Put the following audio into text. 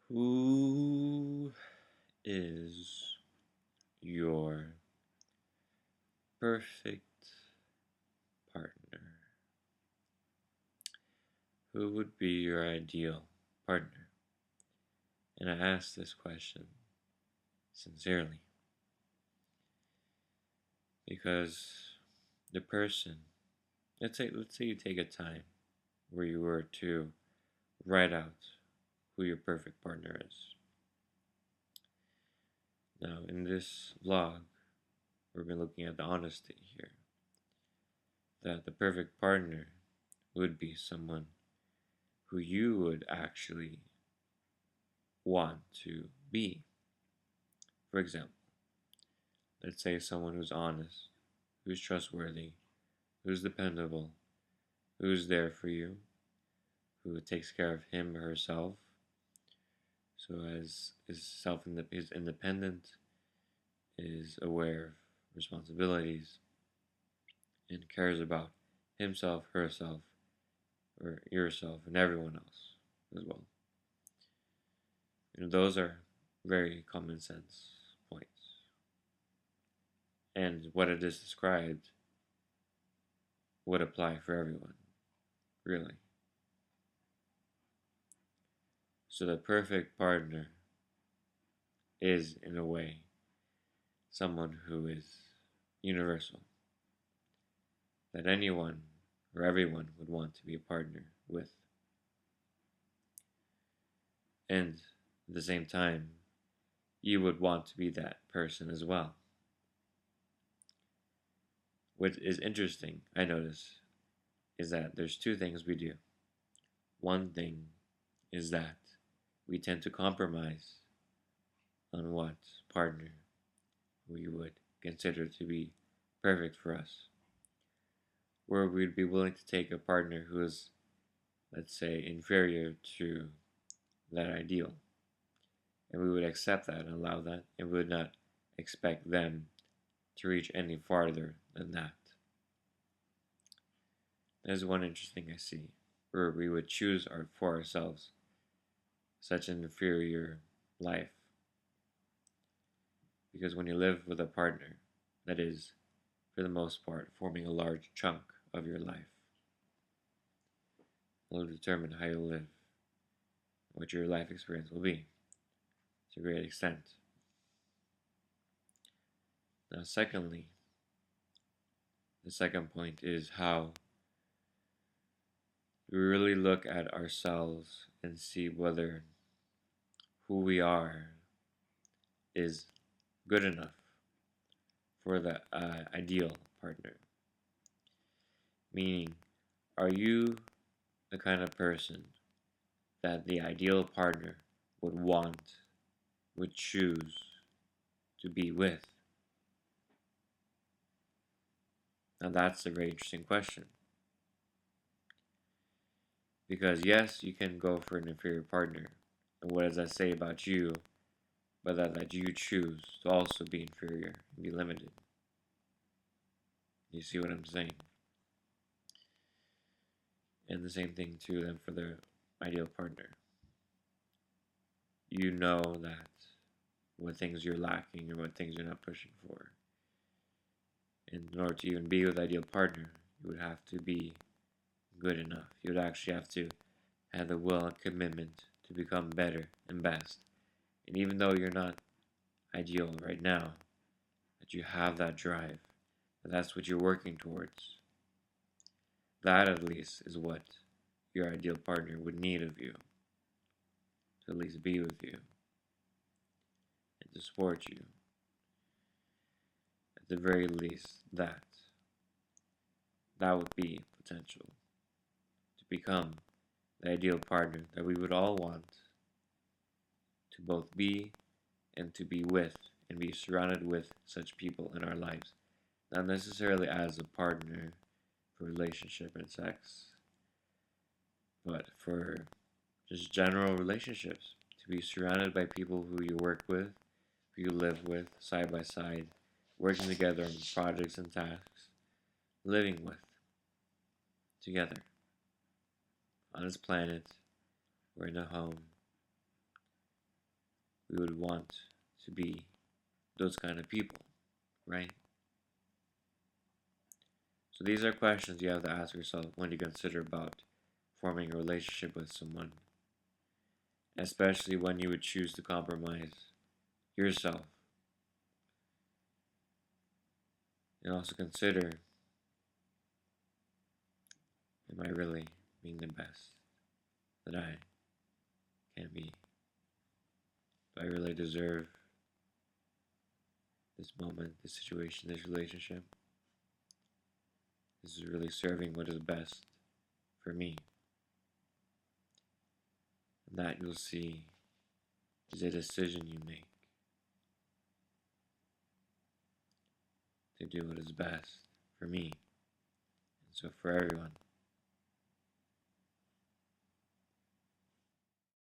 Who is your perfect partner? Who would be your ideal partner? And I ask this question sincerely because the person, let's say you take a time where you were to write out who your perfect partner is. Now, in this vlog, we've been looking at the honesty here. That the perfect partner would be someone who you would actually want to be. For example, let's say someone who's honest, who's trustworthy, who's dependable, who's there for you, who takes care of him or herself, so as is independent, is aware of responsibilities, and cares about himself, herself, or yourself, and everyone else as well. Those are very common sense points. And what it is described would apply for everyone, really. So the perfect partner is, in a way, someone who is universal, that anyone or everyone would want to be a partner with. And at the same time, you would want to be that person as well. What is interesting, I notice, is that there's two things we do. One thing is that we tend to compromise on what partner we would consider to be perfect for us. Where we'd be willing to take a partner who is, let's say, inferior to that ideal. And we would accept that and allow that, and we would not expect them to reach any farther than that. There's one interesting I see, where we would choose for ourselves such an inferior life. Because when you live with a partner that is, for the most part, forming a large chunk of your life, it will determine how you live, what your life experience will be, to a great extent. Now, secondly, the second point is how we really look at ourselves and see whether who we are is good enough for the ideal partner. Meaning, are you the kind of person that the ideal partner would choose to be with? Now that's a very interesting question. Because yes, you can go for an inferior partner. And what does that say about you? But that you choose to also be inferior and be limited. You see what I'm saying? And the same thing too then for the ideal partner. You know that what things you're lacking or what things you're not pushing for. And in order to even be with the ideal partner, you would have to be good enough. You would actually have to have the will and commitment to become better and best. And even though you're not ideal right now, that you have that drive, that that's what you're working towards. That at least is what your ideal partner would need of you. To at least be with you. And to support you. At the very least, that would be potential to become the ideal partner that we would all want to both be and to be with and be surrounded with such people in our lives. Not necessarily as a partner for relationship and sex, but for just general relationships. To be surrounded by people who you work with, who you live with, side by side, working together on projects and tasks, living with, together, on this planet, or in a home, we would want to be those kind of people, right? So these are questions you have to ask yourself when you consider about forming a relationship with someone, especially when you would choose to compromise yourself. And also consider, am I really being the best that I can be? Do I really deserve this moment, this situation, this relationship? This is really serving what is best for me. And that you'll see is a decision you make to do what is best for me and so for everyone.